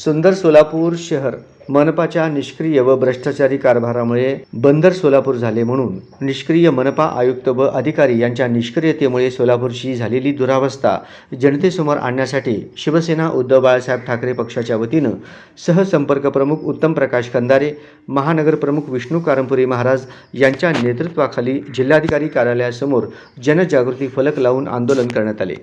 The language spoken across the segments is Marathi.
सुंदर सोलापूर शहर मनपाच्या निष्क्रिय व भ्रष्टाचारी कारभारामुळे बंदर सोलापूर झाले म्हणून निष्क्रिय मनपा आयुक्त व अधिकारी यांच्या निष्क्रियतेमुळे सोलापूरची झालेली दुरावस्था जनतेसमोर आणण्यासाठी शिवसेना उद्धव बाळासाहेब ठाकरे पक्षाच्या वतीनं सहसंपर्क प्रमुख उत्तम प्रकाश खंदारे, महानगर प्रमुख विष्णू कारंपुरी महाराज यांच्या नेतृत्वाखाली जिल्हाधिकारी कार्यालयासमोर जनजागृती फलक लावून आंदोलन करण्यात आले।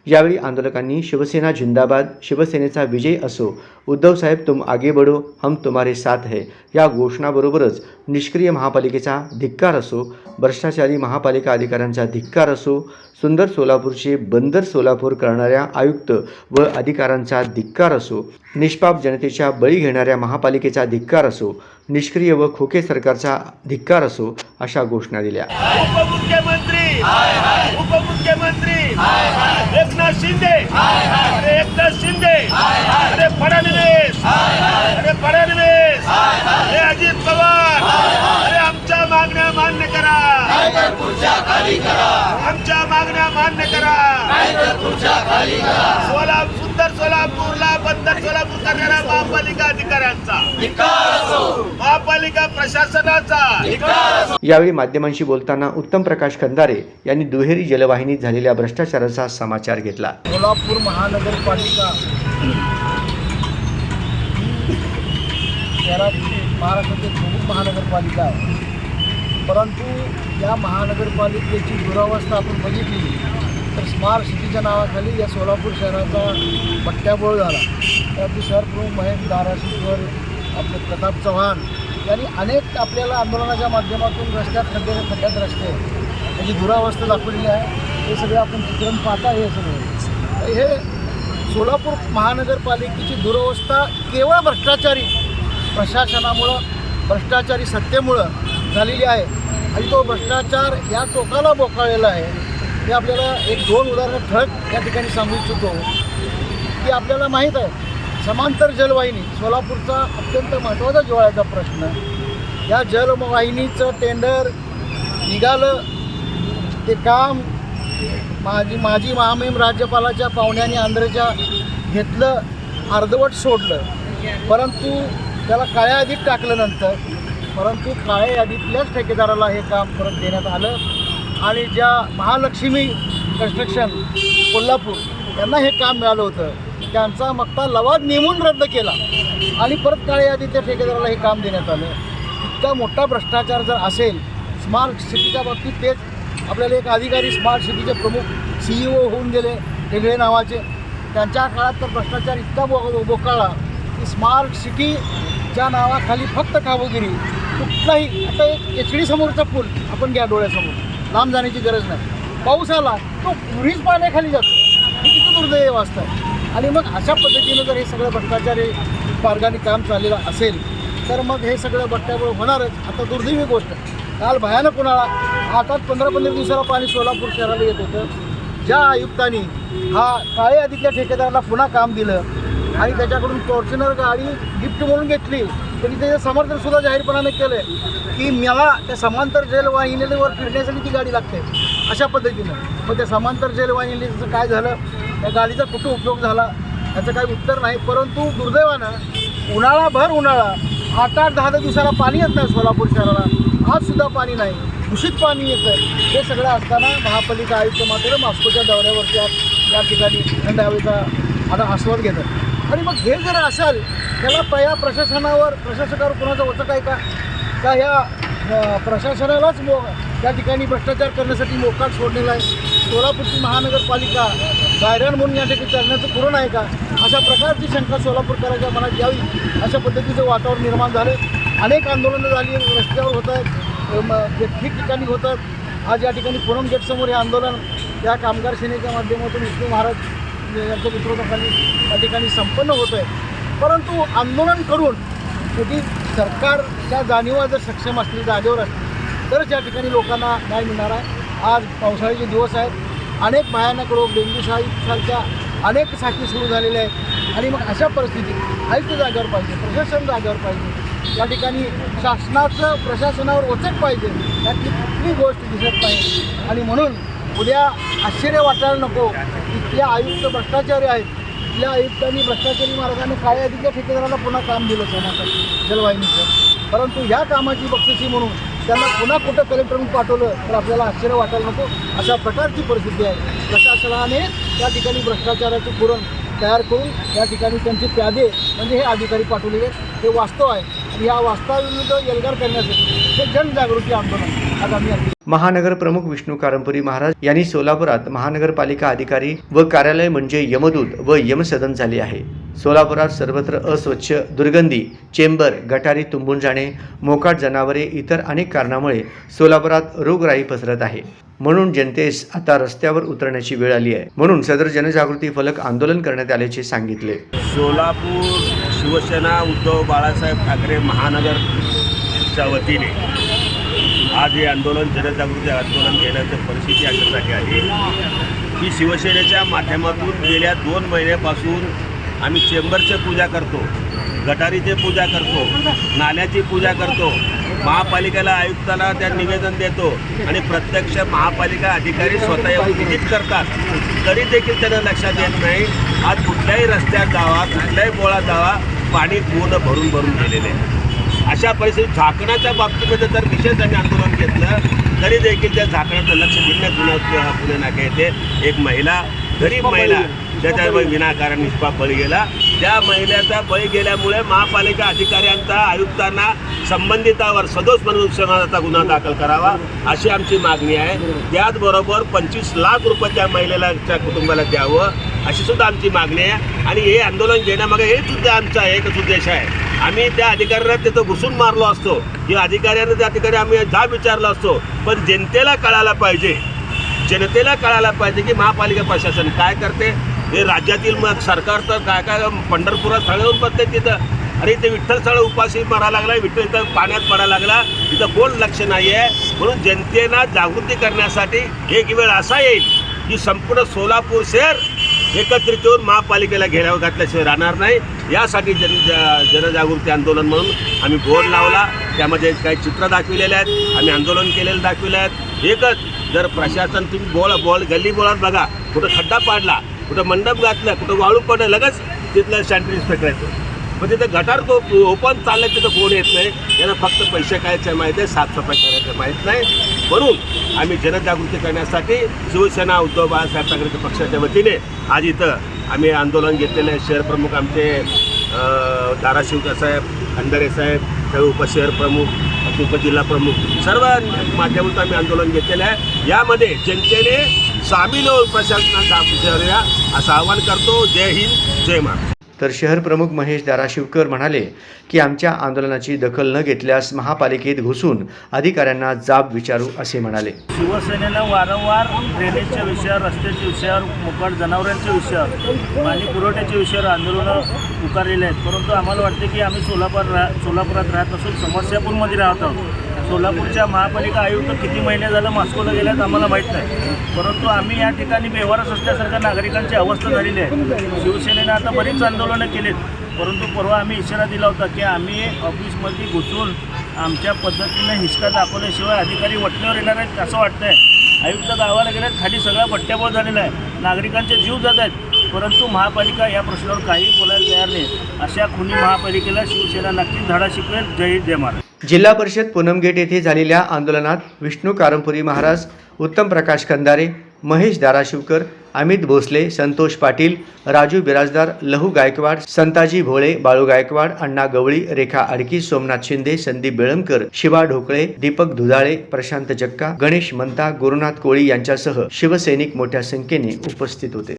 यावेळी आंदोलकांनी शिवसेना जिंदाबाद, शिवसेनेचा विजय असो, उद्धव साहेब तुम आगे बढ़ो, हम तुम्हारे साथ है या घोषणाबरोबरच निष्क्रिय महापालिकेचा धिक्कार असो, भ्रष्टाचारी महापालिका अधिकाऱ्यांचा धिक्कार असो, सुंदर सोलापूरचे बंदर सोलापूर करणाऱ्या आयुक्त व अधिकाऱ्यांचा धिक्कार असो, निष्पाप जनतेच्या बळी घेणाऱ्या महापालिकेचा धिक्कार असो, निष्क्रिय व खोके सरकारचा धिक्कार असो अशा घोषणा दिल्या। उपमुख्यमंत्री एकनाथ शिंदे, अरे फडणवीस, अरे अजित पवार, अरे आमच्या मागण्या मान्य करा, आमच्या मागण्या मान्य करा। सुंदर सोलापूरला बंदर सोलापूर करणाऱ्या महापालिका अधिकाऱ्यांचा, महापालिका प्रशासनाचा। यावेळी माध्यमांशी बोलताना उत्तम प्रकाश खंदारे यांनी दुहेरी जलवाहिनीत झालेल्या भ्रष्टाचाराचा समाचार घेतला। सोलापूर महानगरपालिका शहराची महाराष्ट्राची प्रमुख महानगरपालिका आहे, परंतु या महानगरपालिकेची दुरावस्था आपण बघितली तर स्मार्ट सिटीच्या नावाखाली या सोलापूर शहराचा बट्ट्याबोळ झाला। त्यातले शहर प्रमुख महेश धाराशिवकर, आपले प्रताप चव्हाण यांनी अनेक आपल्याला आंदोलनाच्या माध्यमातून खड्ड्यात रस्ते याची दुरावस्था दाखवलेली आहे। हे सगळे आपण चित्रण पाहता, हे सगळे हे सोलापूर महानगरपालिकेची दुरावस्था केवळ भ्रष्टाचारी प्रशासनामुळं, भ्रष्टाचारी सत्तेमुळं झालेली आहे आणि तो भ्रष्टाचार या टोकाला बोकाळलेला आहे। हे आपल्याला एक दोन उदाहरणं ठळक या ठिकाणी सांगू इच्छितो की आपल्याला माहीत आहे समांतर जलवाहिनी सोलापूरचा अत्यंत महत्त्वाचा जिव्हाळ्याचा प्रश्न, या जलवाहिनीचं टेंडर निघालं, ते काम माजी महामहिम राज्यपालाच्या पाहुण्याने आंध्रच्या घेतलं, अर्धवट सोडलं, परंतु त्याला काळ्या यादीत टाकल्यानंतर परंतु काळ्या यादीतल्याच ठेकेदाराला हे काम परत देण्यात आलं आणि ज्या महालक्ष्मी कन्स्ट्रक्शन कोल्हापूर यांना हे काम मिळालं होतं त्यांचा मक्ता लवाद नेमून रद्द केला आणि परत काळ्या यादीतल्या ठेकेदाराला हे काम देण्यात आलं। इतका मोठा भ्रष्टाचार जर असेल स्मार्ट सिटीच्या बाबतीत, तेच आपल्याला एक अधिकारी स्मार्ट सिटीचे प्रमुख CEO होऊन गेले वेगळे नावाचे, त्यांच्या काळात तर भ्रष्टाचार इतका बोकाळला की स्मार्ट सिटीच्या नावाखाली फक्त कामगिरी कुठलाही, आता एक HD समोरचा पूल आपण घ्या डोळ्यासमोर, लांब जाण्याची गरज नाही, पाऊस आला तो पुरीच पाण्याखाली जातो, हे किती दुर्दैव असतं। आणि मग अशा पद्धतीनं जर हे सगळं भ्रष्टाचारी मार्गाने काम चाललेलं असेल तर मग हे सगळं बट्ट्याबोळ होणारच। आता दुर्दैवी गोष्ट, काल भयानक उन्हाळा, आता 15-15 दिवसाला पाणी सोलापूर शहराला येत होतं। ज्या आयुक्तांनी हा काळ्या यादीतल्या ठेकेदाराला पुन्हा काम दिलं आणि त्याच्याकडून फॉर्च्युनर गाडी गिफ्ट म्हणून घेतली, त्यांनी त्याचं समर्थनसुद्धा जाहीरपणाने केलं की मला त्या समांतर जलवाहिनीवर फिरण्यासाठी ती गाडी लागते अशा पद्धतीनं। मग त्या समांतर जलवाहिनीचं काय झालं, त्या गाडीचा कुठं उपयोग झाला याचं काही उत्तर नाही। परंतु दुर्दैवानं उन्हाळाभर उन्हाळा, 8-10 दिवसाला पाणी येत नाही सोलापूर शहराला, आजसुद्धा पाणी नाही, दूषित पाणी येतं। हे सगळं असताना महापालिका आयुक्त मात्र मॉस्कोच्या दौऱ्यावरती या ठिकाणी थंड हवेचा आस्वाद घेतात। आणि मग हे जर असेल त्याला या प्रशासकावर कोणाचा होतं काय का ह्या प्रशासनालाच त्या ठिकाणी भ्रष्टाचार करण्यासाठी मोकाट सोडलेला आहे। सोलापूरची महानगरपालिका गायरान म्हणून या ठिकाणी चालण्याचं पुरण आहे का, अशा प्रकारची शंका सोलापूरकरांच्या मनात यावी अशा पद्धतीचं वातावरण निर्माण झालं। अनेक आंदोलनं झाली, रस्त्यावर होत आहेत, ठिकठिकाणी होत आहेत। आज या ठिकाणी पूनम गेटसमोर हे आंदोलन या कामगार सेनेच्या माध्यमातून विष्णू महाराज यांच्या नेतृत्वाखाली या ठिकाणी संपन्न होतं आहे। परंतु आंदोलन करून शेवटी सरकारच्या जाणीवा जर सक्षम असली, जागेवर असली तरच या ठिकाणी लोकांना न्याय मिळणार आहे। आज पावसाळ्याचे दिवस आहेत, अनेक भयानक रोग, डेंग्यू सारख्या अनेक साथी सुरू झालेल्या आहेत आणि मग अशा परिस्थितीत आयुक्त जागेवर पाहिजे, प्रशासन जागेवर पाहिजे, या ठिकाणी शासनाचं प्रशासनावर वचक पाहिजे, यातली कुठली गोष्ट दिसत नाही। आणि म्हणून उद्या आश्चर्य वाटायला नको, इथले आयुक्त भ्रष्टाचारी आहेत, इथल्या आयुक्तांनी भ्रष्टाचारी मार्गाने काय अधिकार ठेकेदाराला पुन्हा काम दिलं सोन्याचं जलवाहिनीचं, परंतु ह्या कामाची बक्षिसी म्हणून त्यांना पुन्हा कुठं कलेक्टरकडून पाठवलं तर आपल्याला आश्चर्य वाटायला नको, अशा प्रकारची परिस्थिती आहे. प्रशासनाने त्या ठिकाणी भ्रष्टाचाराचे पुरण तयार करून त्या ठिकाणी त्यांचे प्यादे म्हणजे हे अधिकारी पाठवलेले आहेत. हे वास्तव आहे आणि या वास्तवाविरुद्ध एल्गार करण्यासाठी हे जनजागृती आंदोलन आज आम्ही महानगर प्रमुख विष्णू कारंपुरी महाराज यांनी सोलापुरात महानगरपालिका अधिकारी व कार्यालय म्हणजे यमदूत व यमसदन झाले आहे. सोलापुरात सर्वत्र अस्वच्छ, दुर्गंधी, चेंबर, गटारी तुंबून जाणे, मोकाट जनावरे इतर अनेक कारणामुळे सोलापुरात रोगराई पसरत आहे. म्हणून जनतेस आता रस्त्यावर उतरण्याची वेळ आली आहे. म्हणून सदर जनजागृती फलक आंदोलन करण्यात आल्याचे सांगितले. सोलापूर शिवसेना उद्धव बाळासाहेब ठाकरे महानगरच्या वतीने आज हे आंदोलन जनजागृती आंदोलन घेण्याची परिस्थिती अशासाठी आहे की शिवसेनेच्या माध्यमातून गेल्या 2 महिन्यापासून आम्ही चेंबरची पूजा करतो, गटारीची पूजा करतो, नाल्याची पूजा करतो, महापालिकेला आयुक्ताला त्या निवेदन देतो आणि प्रत्यक्ष महापालिका अधिकारी स्वतः येऊन व्हिजिट करतात, तरी देखील त्यांना लक्षात येत नाही. आज कुठल्याही रस्त्यात जावा, कुठल्याही बोळात जावा, पाणी पूर्ण भरून गेलेले आहे. अशा परिस्थितीत झाकणाच्या बाबतीमध्ये जर विशेष आम्ही आंदोलन घेतलं तरी देखील त्या झाकणाचं लक्ष दिलं. पुणे नाके येथे एक महिला, गरीब महिला ज्याच्या विनाकारण निष्पाप बळी गेला, त्या महिलेचा बळी गेल्यामुळे महापालिका अधिकाऱ्यांचा आयुक्तांना संबंधितावर सदोष मनुष्यवधाचा गुन्हा दाखल करावा अशी आमची मागणी आहे. त्याचबरोबर 25 लाख रुपये त्या महिलेला त्या कुटुंबाला द्यावं अशी सुद्धा आमची मागणी आहे. आणि हे आंदोलन घेण्यामागे हे सुद्धा आमचा एकच उद्देश आहे. आम्ही त्या अधिकाऱ्यांना तिथं घुसून मारलो असतो की अधिकाऱ्यांना त्या ठिकाणी आम्ही जाब विचारला असतो, पण जनतेला कळायला पाहिजे की महापालिका प्रशासन काय करते. हे राज्यातील मग सरकार तर काय पंढरपुरात स्थळावरून बघते तिथं, अरे इथे विठ्ठल स्थळ उपाशी मारायला लागला, विठ्ठल इथं पाण्यात पडायला लागला, तिथं कोण लक्ष नाही आहे. म्हणून जनतेला जागृती करण्यासाठी एक वेळ असा येईल की संपूर्ण सोलापूर शहर एकत्रित येऊन महापालिकेला घेराव घातल्याशिवाय राहणार नाही. यासाठी जनजागृती आंदोलन म्हणून आम्ही बोर्ड लावला, त्यामध्ये काही चित्र दाखविलेले आहेत, आम्ही आंदोलन केलेलं दाखविले आहेत. एकच जर प्रशासन तुम्ही गल्ली बोळात बघा, कुठं खड्डा पाडला, कुठं मंडप घातलं, कुठं वाळू पडलं, लगेच तिथलं सॅनिटरी इन्स्पेक्टर येतो. पण तिथं गटार ओपन चाललं तिथं कोण येत नाही. यांना फक्त पैसे कायचे माहीत आहे, साफसफाई करायचं माहीत नाही. म्हणून आम्ही जनजागृती करण्यासाठी शिवसेना उद्धव बाळासाहेब ठाकरे पक्षाच्या वतीने आज इथं आम्ही आंदोलन घेतलेलं आहे. शहर प्रमुख आमचे धाराशिवकर साहेब, खंडारे साहेब, सर्व उपशहर प्रमुख, उपजिल्हा प्रमुख सर्व माध्यमातून आम्ही आंदोलन घेतलेलं आहे. यामध्ये जनतेने सामील होऊन प्रशासनाचा विचारूया असं आवाहन करतो. जय हिंद, जय महाराष्ट्र. तर शहर प्रमुख महेश धाराशिवकर म्हणाले की आमच्या आंदोलनाची दखल न घेतल्यास महापालिकेत घुसून अधिकाऱ्यांना जाब विचारू असे म्हणाले. शिवसेनेनं वारंवार ड्रेनेजच्या विषयावर, रस्त्याच्या विषयावर, मोकाट जनावरांच्या विषयावर, पाणी पुरवठ्याच्या विषयावर आंदोलनं पुकारलेली आहेत. परंतु आम्हाला वाटते की आम्ही सोलापुरात राहत असून समस्यापूरमध्ये राहत आहोत. सोलापूरच्या महापालिका आयुक्त किती महिने झालं मॉस्कोला गेल्यात आम्हाला माहीत नाही, परंतु आम्ही या ठिकाणी बेवारस असल्यासारख्या नागरिकांची अवस्था झालेली आहे. शिवसेनेनं आता बरीच आंदोलनं केलीत, परंतु परवा आम्ही इशारा दिला होता की आम्ही ऑफिसमध्ये घुसून आमच्या पद्धतीनं हिसका दाखवल्याशिवाय अधिकारी वटणीवर येणार आहेत असं वाटतंय. आयुक्त गावाला गेल्यात, खाली सगळा पट्ट्याबोळ झालेला आहे, नागरिकांचे जीव जात आहेत, परंतु महापालिका या प्रश्नावर काही बोलायला तयार नाही. अशा खुनी महापालिकेला शिवसेना नक्कीच धडा शिकवेल. जय हिंद, जय महाराष्ट्र. जिल्हा परिषद पूनमगेट येथे झालेल्या आंदोलनात विष्णू कारंपुरी महाराज, उत्तम प्रकाश खंदारे, महेश धाराशिवकर, अमित भोसले, संतोष पाटील, राजू बिराजदार, लहू गायकवाड, संताजी भोळे, बाळू गायकवाड, अण्णा गवळी, रेखा आडकी, सोमनाथ शिंदे, संदीप बेळमकर, शिवा ढोकळे, दीपक दुधाळे, प्रशांत जक्का, गणेश मंता, गुरुनाथ कोळी यांच्यासह शिवसैनिक मोठ्या संख्येने उपस्थित होते.